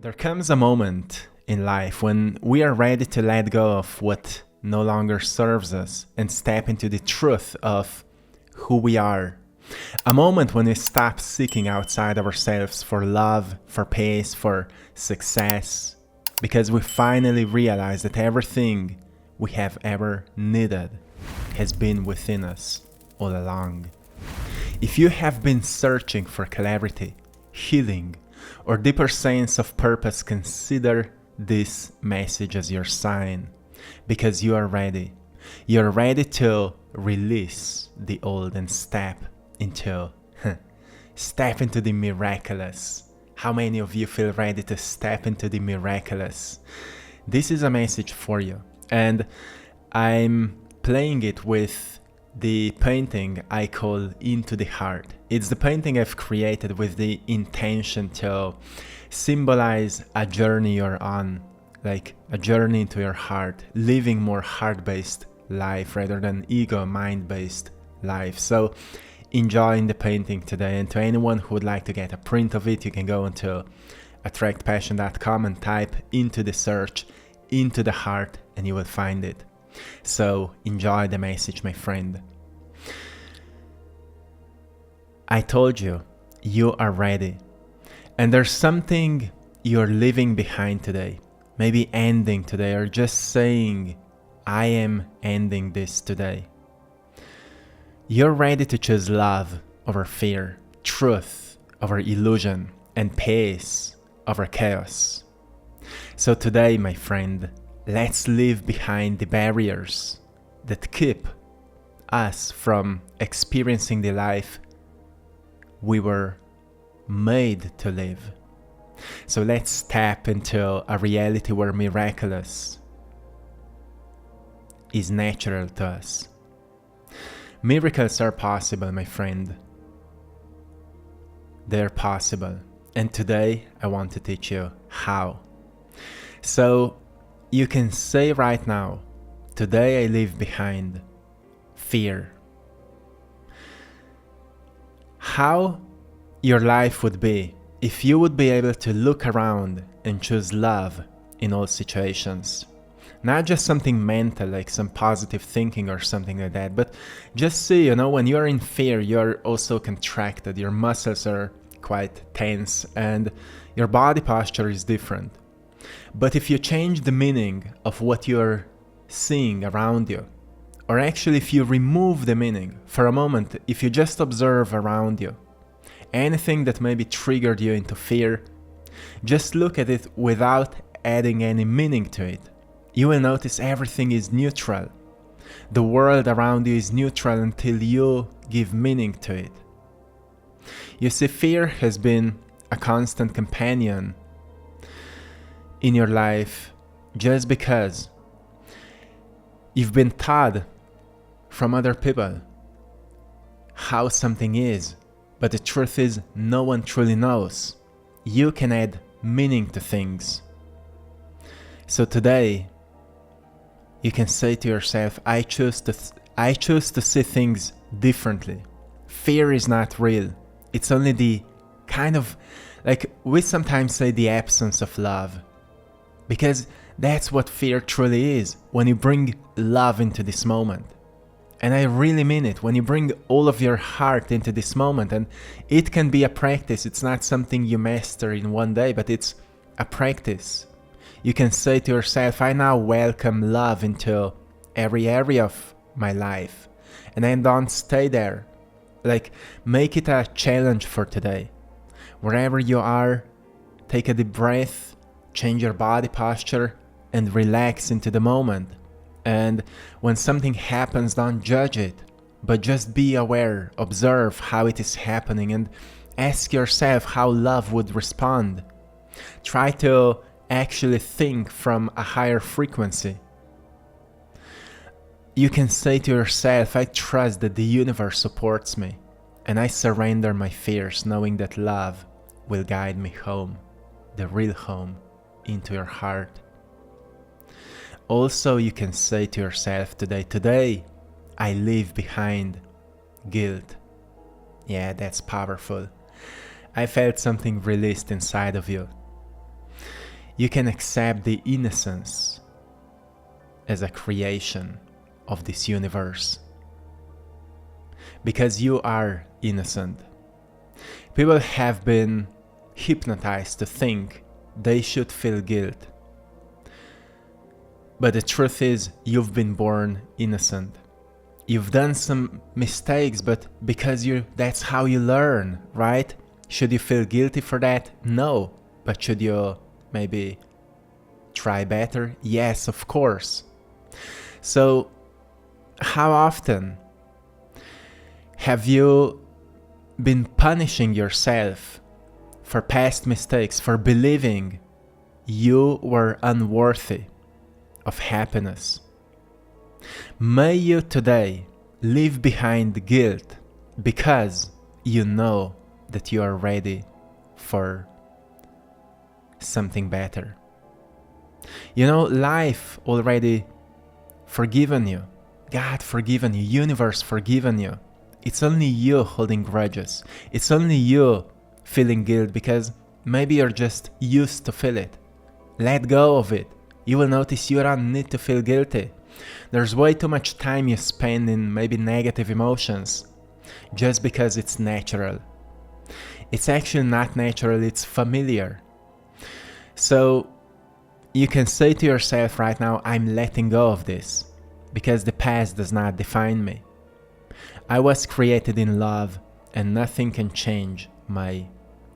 There comes a moment in life when we are ready to let go of what no longer serves us and step into the truth of who we are. A moment when we stop seeking outside ourselves for love, for peace, for success, because we finally realize that everything we have ever needed has been within us all along. If you have been searching for clarity, healing, or deeper sense of purpose, consider this message as your sign, because you are ready. You're ready to release the old and step into the miraculous. How many of you feel ready to step into the miraculous? This is a message for you, and I'm playing it with the painting I call Into the Heart. It's the painting I've created with the intention to symbolize a journey you're on, like a journey into your heart, living more heart-based life rather than ego, mind-based life. So enjoying the painting today, and to anyone who would like to get a print of it, you can go into AttractPassion.com and type into the search, Into the Heart, and you will find it. So enjoy the message, my friend. I told you, you are ready. And there's something you're leaving behind today, maybe ending today, or just saying, I am ending this today. You're ready to choose love over fear, truth over illusion, and peace over chaos. So today, my friend, let's leave behind the barriers that keep us from experiencing the life we were made to live. So let's step into a reality where miraculous is natural to us. Miracles are possible, my friend. They're possible. And today I want to teach you how. So you can say right now, today I leave behind fear. How your life would be if you would be able to look around and choose love in all situations. Not just something mental, like some positive thinking or something like that, but just see, when you're in fear, you're also contracted, your muscles are quite tense, and your body posture is different. But if you change the meaning of what you're seeing around you, or actually if you remove the meaning for a moment, if you just observe around you, anything that maybe triggered you into fear, just look at it without adding any meaning to it. You will notice everything is neutral. The world around you is neutral until you give meaning to it. You see, fear has been a constant companion in your life just because you've been taught from other people how something is, but the truth is no one truly knows. You can add meaning to things. So today you can say to yourself, I choose to see things differently. Fear is not real. It's only the kind of, like we sometimes say, the absence of love. Because that's what fear truly is, when you bring love into this moment. And I really mean it, when you bring all of your heart into this moment. And it can be a practice. It's not something you master in one day, but it's a practice. You can say to yourself, I now welcome love into every area of my life. And I don't stay there. Like, make it a challenge for today. Wherever you are, take a deep breath, change your body posture, and relax into the moment. And when something happens, don't judge it, but just be aware, observe how it is happening, and ask yourself how love would respond. Try to actually think from a higher frequency. You can say to yourself, I trust that the universe supports me, and I surrender my fears, knowing that love will guide me home, the real home, into your heart. Also, you can say to yourself today, I leave behind guilt. Yeah, that's powerful. I felt something released inside of you. You can accept the innocence as a creation of this universe. Because you are innocent. People have been hypnotized to think they should feel guilt. But the truth is, you've been born innocent. You've done some mistakes, but because that's how you learn, right? Should you feel guilty for that? No. But should you maybe try better? Yes, of course. So, how often have you been punishing yourself for past mistakes, for believing you were unworthy of happiness? May you today leave behind guilt because you know that you are ready for something better. You know, life already forgiven you. God forgiven you. Universe forgiven you. It's only you holding grudges. It's only you feeling guilt because maybe you're just used to feel it. Let go of it. You will notice you don't need to feel guilty. There's way too much time you spend in maybe negative emotions just because it's natural. It's actually not natural, it's familiar. So you can say to yourself right now, I'm letting go of this because the past does not define me. I was created in love and nothing can change my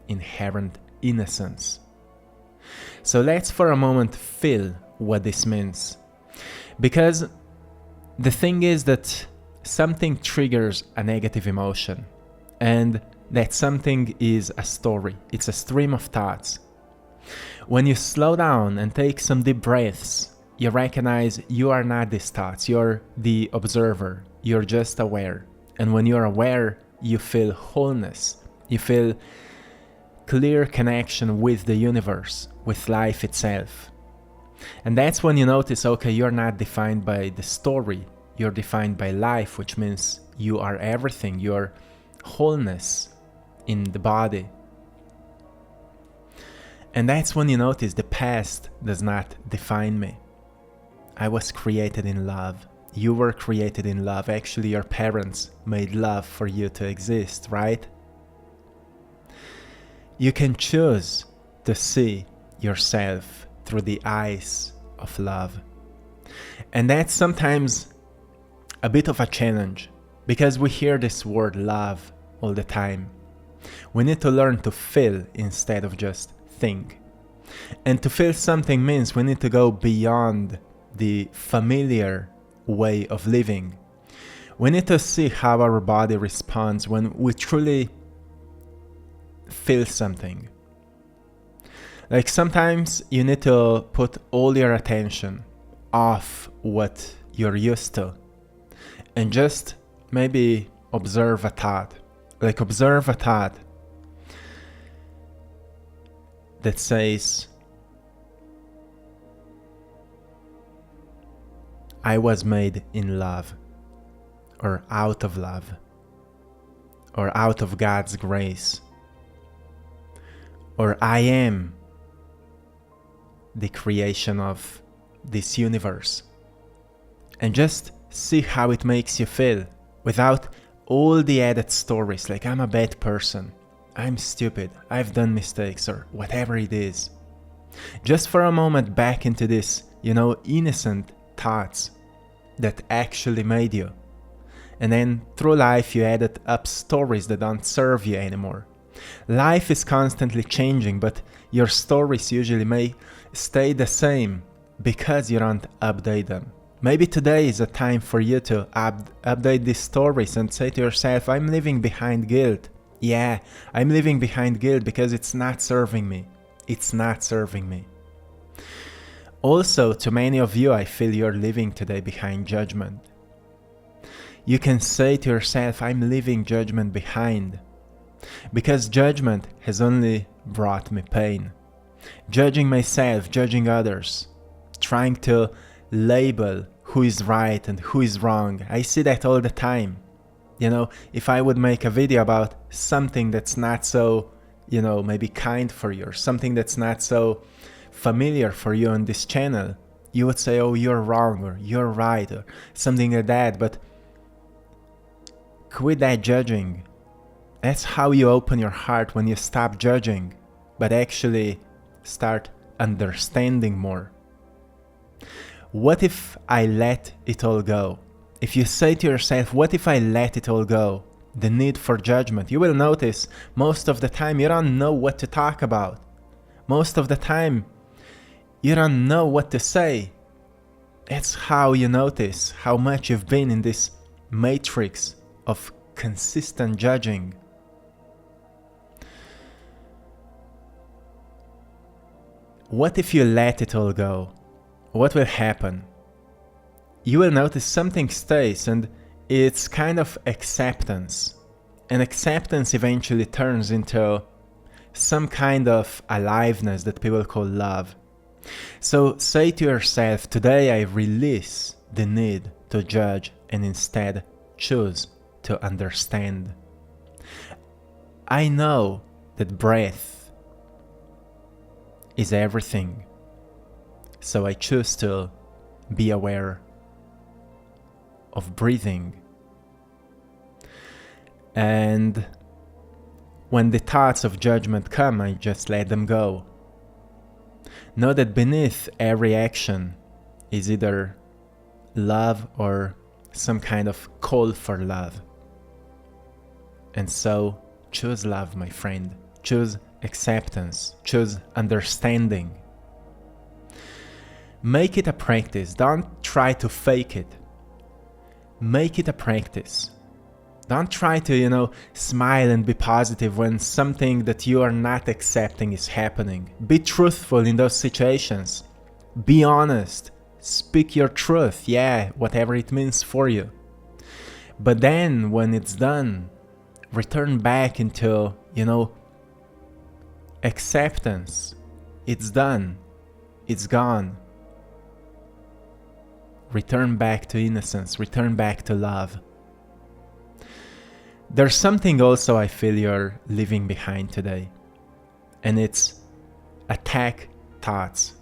inherent innocence. So let's for a moment feel what this means. Because the thing is that something triggers a negative emotion, and that something is a story. It's a stream of thoughts. When you slow down and take some deep breaths, you recognize you are not these thoughts. You're the observer. You're just aware. And when you're aware, you feel wholeness. You feel clear connection with the universe, with life itself. And that's when you notice, okay, you're not defined by the story. You're defined by life, which means you are everything. You're wholeness in the body. And that's when you notice the past does not define me. I was created in love. You were created in love. Actually, your parents made love for you to exist, right? You can choose to see yourself through the eyes of love. And that's sometimes a bit of a challenge because we hear this word love all the time. We need to learn to feel instead of just think. And to feel something means we need to go beyond the familiar way of living. We need to see how our body responds when we truly feel something. Like sometimes you need to put all your attention off what you're used to and just maybe observe a thought. Like observe a thought that says, I was made in love, or out of love, or out of God's grace, or I am the creation of this universe. And just see how it makes you feel without all the added stories like I'm a bad person, I'm stupid, I've done mistakes, or whatever it is. Just for a moment back into this, innocent thoughts that actually made you. And then through life you added up stories that don't serve you anymore. Life is constantly changing, but your stories usually may stay the same because you don't update them. Maybe today is a time for you to update these stories and say to yourself, I'm living behind guilt. Yeah, I'm living behind guilt because it's not serving me. It's not serving me. Also, to many of you, I feel you're living today behind judgment. You can say to yourself, I'm leaving judgment behind. Because judgment has only brought me pain. Judging myself, judging others, trying to label who is right and who is wrong. I see that all the time. If I would make a video about something that's not so, maybe kind for you, or something that's not so familiar for you on this channel, you would say, oh, you're wrong, or you're right, or something like that. But quit that judging. That's how you open your heart, when you stop judging, but actually start understanding more. What if I let it all go? If you say to yourself, what if I let it all go? The need for judgment. You will notice most of the time you don't know what to talk about. Most of the time you don't know what to say. That's how you notice how much you've been in this matrix of consistent judging. What if you let it all go? What will happen? You will notice something stays, and it's kind of acceptance. And acceptance eventually turns into some kind of aliveness that people call love. So say to yourself, today I release the need to judge and instead choose to understand. I know that breath is everything, so I choose to be aware of breathing. And when the thoughts of judgment come, I just let them go. Know that beneath every action is either love or some kind of call for love. And so choose love, my friend. Choose acceptance. Choose understanding. Make it a practice. Don't try to fake it. Make it a practice. Don't try to, smile and be positive when something that you are not accepting is happening. Be truthful in those situations. Be honest. Speak your truth, whatever it means for you. But then, when it's done, return back into, acceptance. It's done. It's gone. Return back to innocence. Return back to love. There's something also I feel you're leaving behind today. And it's attack thoughts.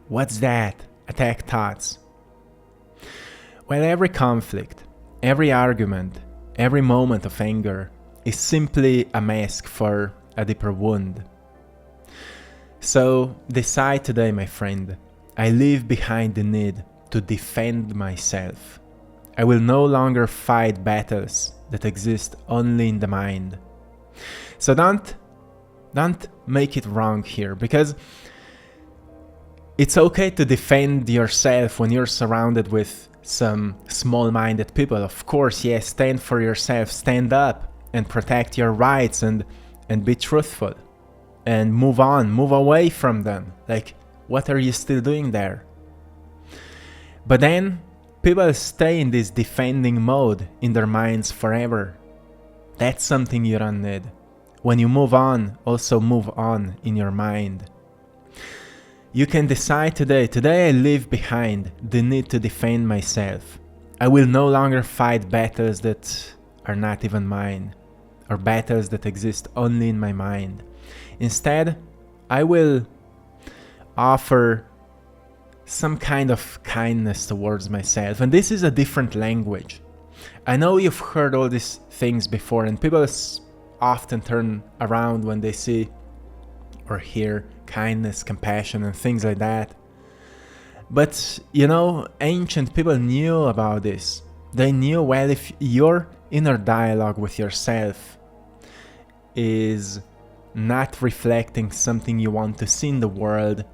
What's that? Attack thoughts. Well, every conflict, every argument, every moment of anger is simply a mask for a deeper wound. So decide today, my friend, I leave behind the need to defend myself. I will no longer fight battles that exist only in the mind. So don't make it wrong here, because it's okay to defend yourself when you're surrounded with some small-minded people. Of course, yes, stand for yourself, stand up and protect your rights and be truthful and move on, move away from them. Like, what are you still doing there? But then people stay in this defending mode in their minds forever. That's something you don't need. When you move on, also move on in your mind. You can decide today I leave behind the need to defend myself. I will no longer fight battles that are not even mine, or battles that exist only in my mind. Instead, I will offer some kind of kindness towards myself. And this is a different language. I know you've heard all these things before, and people often turn around when they see or hear kindness, compassion, and things like that. But, ancient people knew about this. They knew, well, if your inner dialogue with yourself is not reflecting something you want to see in the world,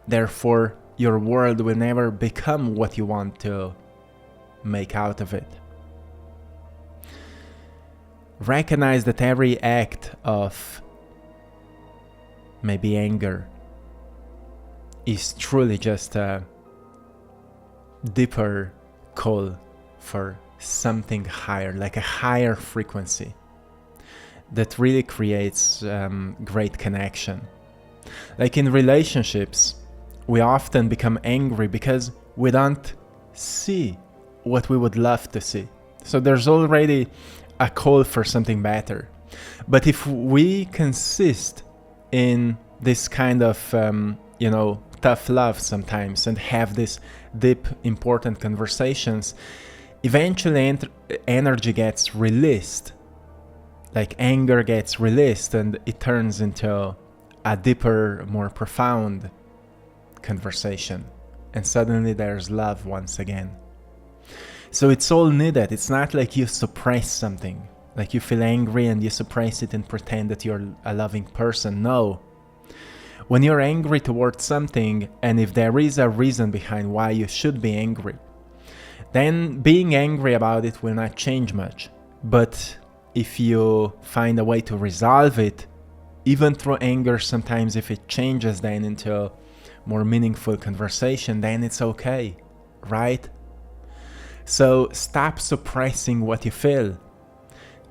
therefore your world will never become what you want to make out of it. Recognize that every act of maybe anger is truly just a deeper call for something higher, like a higher frequency that really creates great connection. Like in relationships, we often become angry because we don't see what we would love to see. So there's already a call for something better. But if we consist in this kind of, tough love sometimes and have these deep, important conversations, eventually energy gets released. Like anger gets released and it turns into a deeper, more profound conversation. And suddenly there's love once again. So it's all needed. It's not like you suppress something. Like you feel angry and you suppress it and pretend that you're a loving person. No. When you're angry towards something, and if there is a reason behind why you should be angry, then being angry about it will not change much. But if you find a way to resolve it, even through anger, sometimes if it changes then into a more meaningful conversation, then it's okay, right? So stop suppressing what you feel,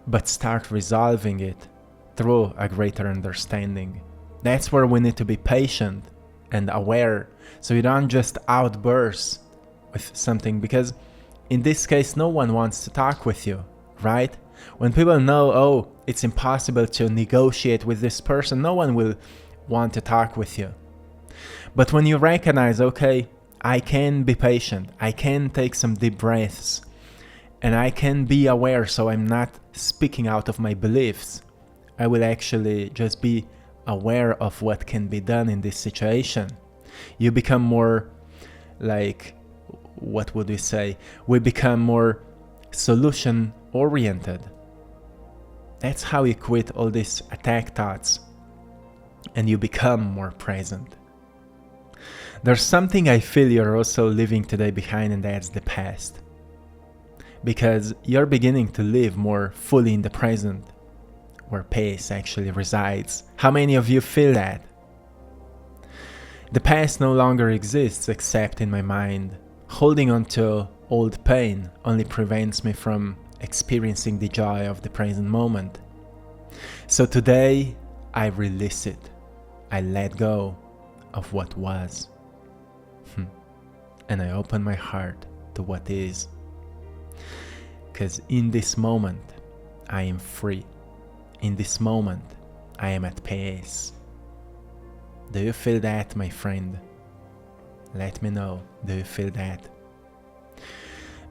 but start resolving it through a greater understanding. That's where we need to be patient and aware, so you don't just outburst with something, because in this case no one wants to talk with you, right? When people know, oh, it's impossible to negotiate with this person, no one will want to talk with you. But when you recognize, okay, I can be patient, I can take some deep breaths, and I can be aware so I'm not speaking out of my beliefs. I will actually just be aware of what can be done in this situation. You become more like, what would we say? We become more solution oriented. That's how you quit all these attack thoughts and you become more present. There's something I feel you're also leaving today behind, and that's the past. Because you're beginning to live more fully in the present, where peace actually resides. How many of you feel that? The past no longer exists except in my mind. Holding on to old pain only prevents me from experiencing the joy of the present moment. So today, I release it. I let go of what was. And I open my heart to what is. Because in this moment, I am free. In this moment, I am at peace. Do you feel that, my friend? Let me know. Do you feel that?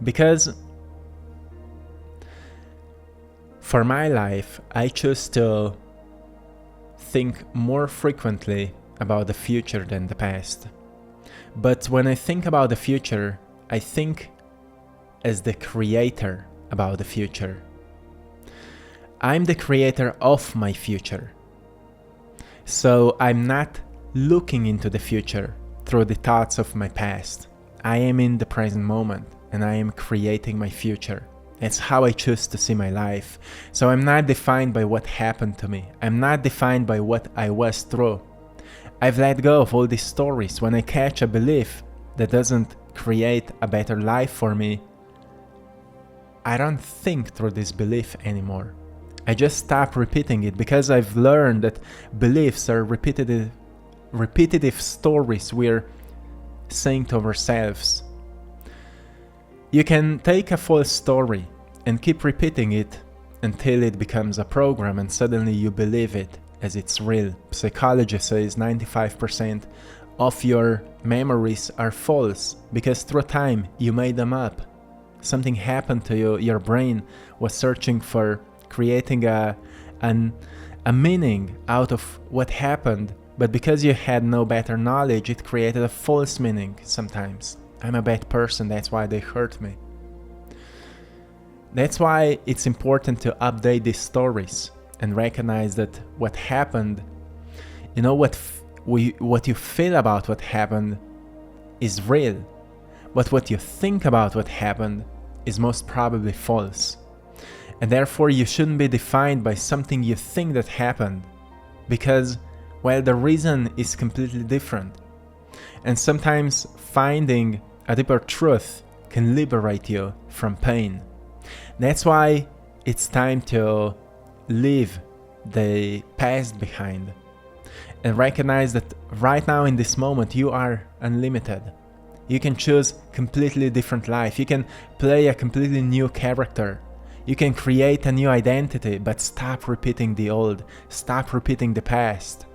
Because for my life, I choose to think more frequently about the future than the past. But when I think about the future, I think as the creator about the future. I'm the creator of my future. So I'm not looking into the future through the thoughts of my past. I am in the present moment and I am creating my future. It's how I choose to see my life. So I'm not defined by what happened to me. I'm not defined by what I was through. I've let go of all these stories. When I catch a belief that doesn't create a better life for me, I don't think through this belief anymore. I just stop repeating it, because I've learned that beliefs are repetitive stories we're saying to ourselves. You can take a false story and keep repeating it until it becomes a program and suddenly you believe it as it's real. Psychology says 95% of your memories are false because through time you made them up. Something happened to you, your brain was searching for creating a meaning out of what happened, but because you had no better knowledge, it created a false meaning sometimes. I'm a bad person, that's why they hurt me. That's why it's important to update these stories and recognize that what happened, what you feel about what happened is real, but what you think about what happened is most probably false. And therefore you shouldn't be defined by something you think that happened, because, well, the reason is completely different. And sometimes finding a deeper truth can liberate you from pain. That's why it's time to leave the past behind and recognize that right now in this moment you are unlimited. You can choose completely different life. You can play a completely new character. You can create a new identity, but stop repeating the old. Stop repeating the past.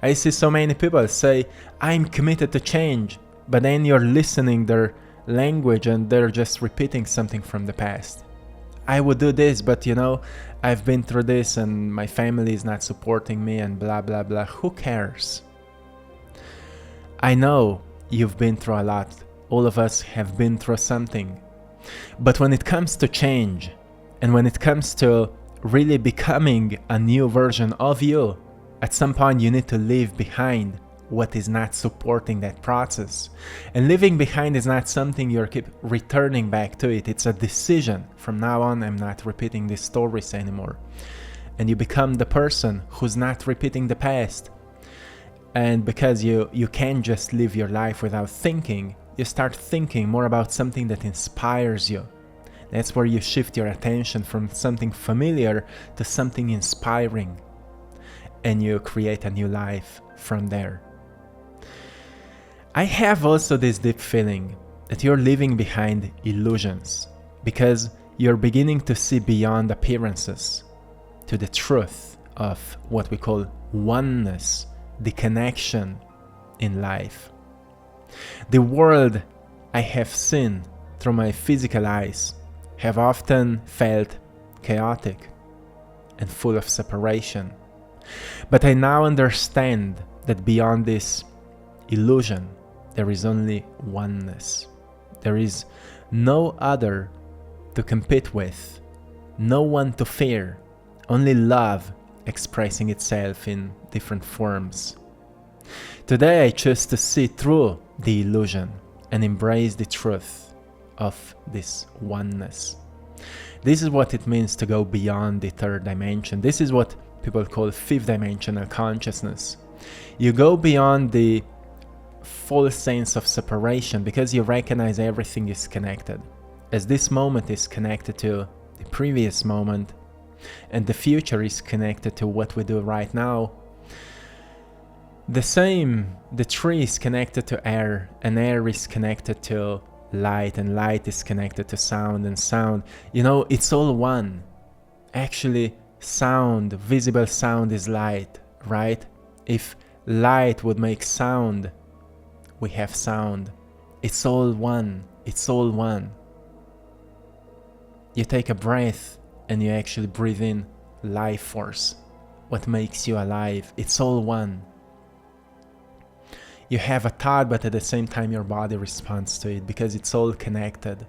I see so many people say, I'm committed to change, but then you're listening their language and they're just repeating something from the past. I would do this, but I've been through this and my family is not supporting me and blah, blah, blah. Who cares? I know you've been through a lot. All of us have been through something. But when it comes to change, and when it comes to really becoming a new version of you, at some point you need to leave behind what is not supporting that process. And leaving behind is not something you keep returning back to it. It's a decision. From now on, I'm not repeating these stories anymore. And you become the person who's not repeating the past. And because you can't just live your life without thinking, you start thinking more about something that inspires you. That's where you shift your attention from something familiar to something inspiring. And you create a new life from there. I have also this deep feeling that you're leaving behind illusions because you're beginning to see beyond appearances to the truth of what we call oneness, the connection in life. The world I have seen through my physical eyes have often felt chaotic and full of separation. But I now understand that beyond this illusion, there is only oneness. There is no other to compete with, no one to fear, only love expressing itself in different forms. Today I choose to see through the illusion and embrace the truth of this oneness. This is what it means to go beyond the third dimension. This is what people call fifth-dimensional consciousness. You go beyond the full sense of separation because you recognize everything is connected. As this moment is connected to the previous moment and the future is connected to what we do right now, the tree is connected to air and air is connected to light and light is connected to sound and sound. It's all one. Actually, sound, visible sound is light, right? If light would make sound, we have sound. It's all one. It's all one. You take a breath and you actually breathe in life force. What makes you alive? It's all one. You have a thought, but at the same time your body responds to it because it's all connected.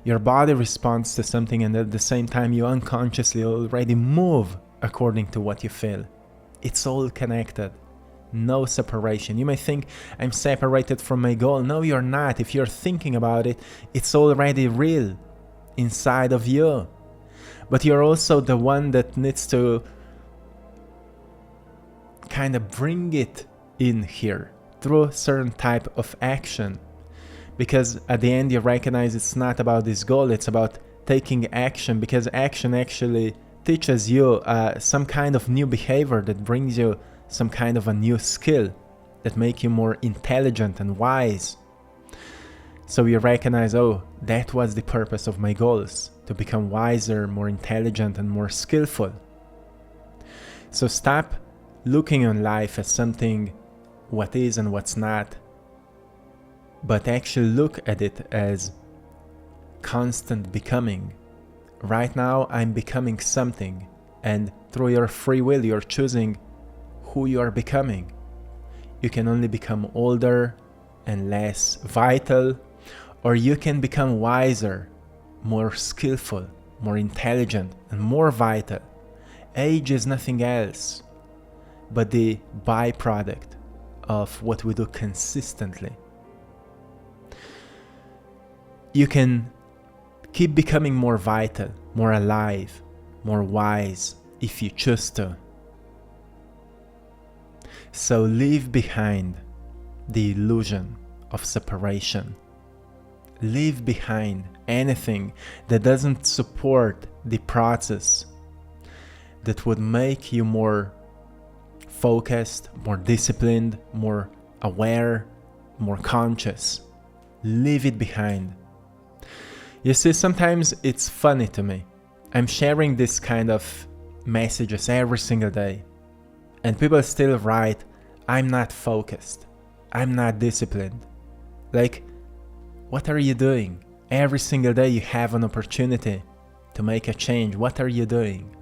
Your body responds to something and at the same time you unconsciously already move according to what you feel. It's all connected. No separation. You may think, I'm separated from my goal. No, you're not. If you're thinking about it, it's already real inside of you. But you're also the one that needs to kind of bring it in here through certain type of action. Because at the end you recognize it's not about this goal, it's about taking action, because action actually teaches you some kind of new behavior that brings you some kind of a new skill that make you more intelligent and wise. So you recognize, oh, that was the purpose of my goals, to become wiser, more intelligent and more skillful. So stop looking on life as something what is and what's not, but actually look at it as constant becoming. Right now I'm becoming something, and through your free will you're choosing who you are becoming. You can only become older and less vital, or you can become wiser, more skillful, more intelligent and more vital. Age is nothing else but the byproduct of what we do consistently. You can keep becoming more vital, more alive, more wise if you choose to. So leave behind the illusion of separation. Leave behind anything that doesn't support the process that would make you more focused, more disciplined, more aware, more conscious. Leave it behind. You see, sometimes it's funny to me. I'm sharing this kind of messages every single day, and people still write, I'm not focused, I'm not disciplined. Like, what are you doing? Every single day you have an opportunity to make a change. What are you doing?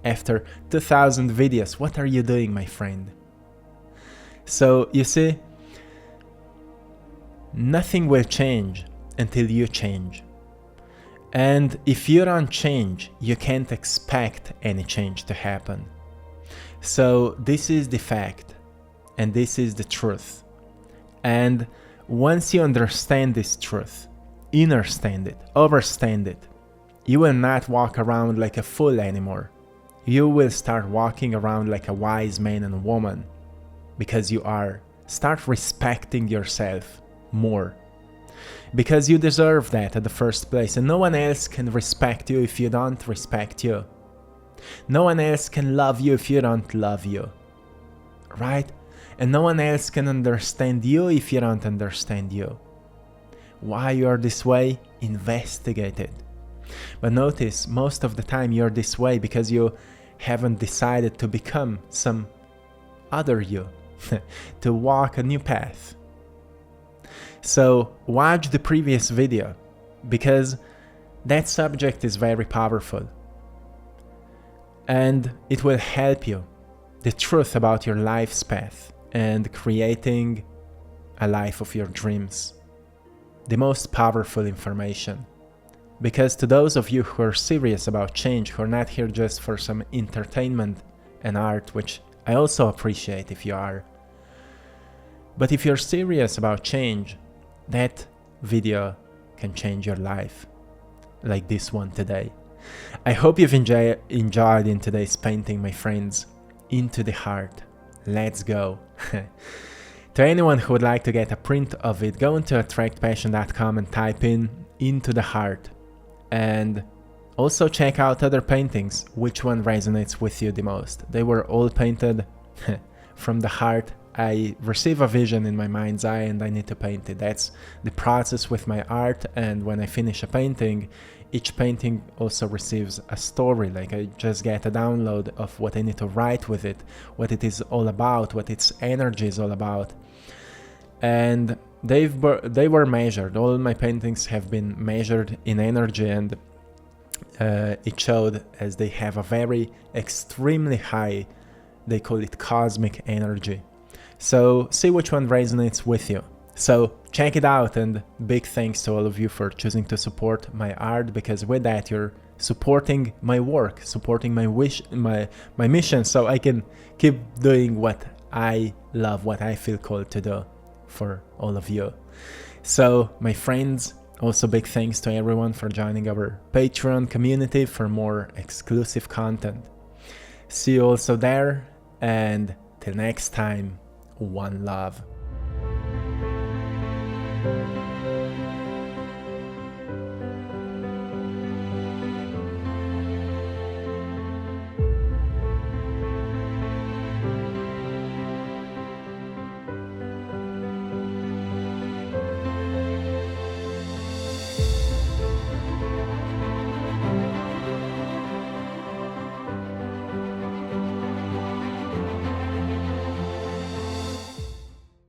After 2,000 videos, what are you doing, my friend? So, you see, nothing will change until you change. And if you don't change, you can't expect any change to happen. So this is the fact, and this is the truth. And once you understand this truth, understand it, overstand it, you will not walk around like a fool anymore. You will start walking around like a wise man and woman, because you are. Start respecting yourself more, because you deserve that at the first place, and no one else can respect you if you don't respect you. No one else can love you if you don't love you, right? And no one else can understand you if you don't understand you. Why you are this way? Investigate it. But notice, most of the time you're this way because you haven't decided to become some other you, to walk a new path. So watch the previous video, because that subject is very powerful, and it will help you, the truth about your life's path and creating a life of your dreams. The most powerful information. Because to those of you who are serious about change, who are not here just for some entertainment and art, which I also appreciate if you are, but if you're serious about change, that video can change your life, like this one today. I hope you've enjoyed in today's painting, my friends. Into the heart. Let's go. To anyone who would like to get a print of it, go into AttractPassion.com and type in Into the Heart. And also check out other paintings, which one resonates with you the most. They were all painted from the heart. I receive a vision in my mind's eye and I need to paint it. That's the process with my art, and when I finish a painting, each painting also receives a story. Like, I just get a download of what I need to write with it, what it is all about, what its energy is all about. And they were measured. All my paintings have been measured in energy, and it showed as they have a very extremely high, they call it cosmic energy. So see which one resonates with you. So check it out, and big thanks to all of you for choosing to support my art, because with that you're supporting my work, supporting my my mission, so I can keep doing what I love, what I feel called to do for all of you. So my friends, also big thanks to everyone for joining our Patreon community for more exclusive content. See you also there, and till next time, one love.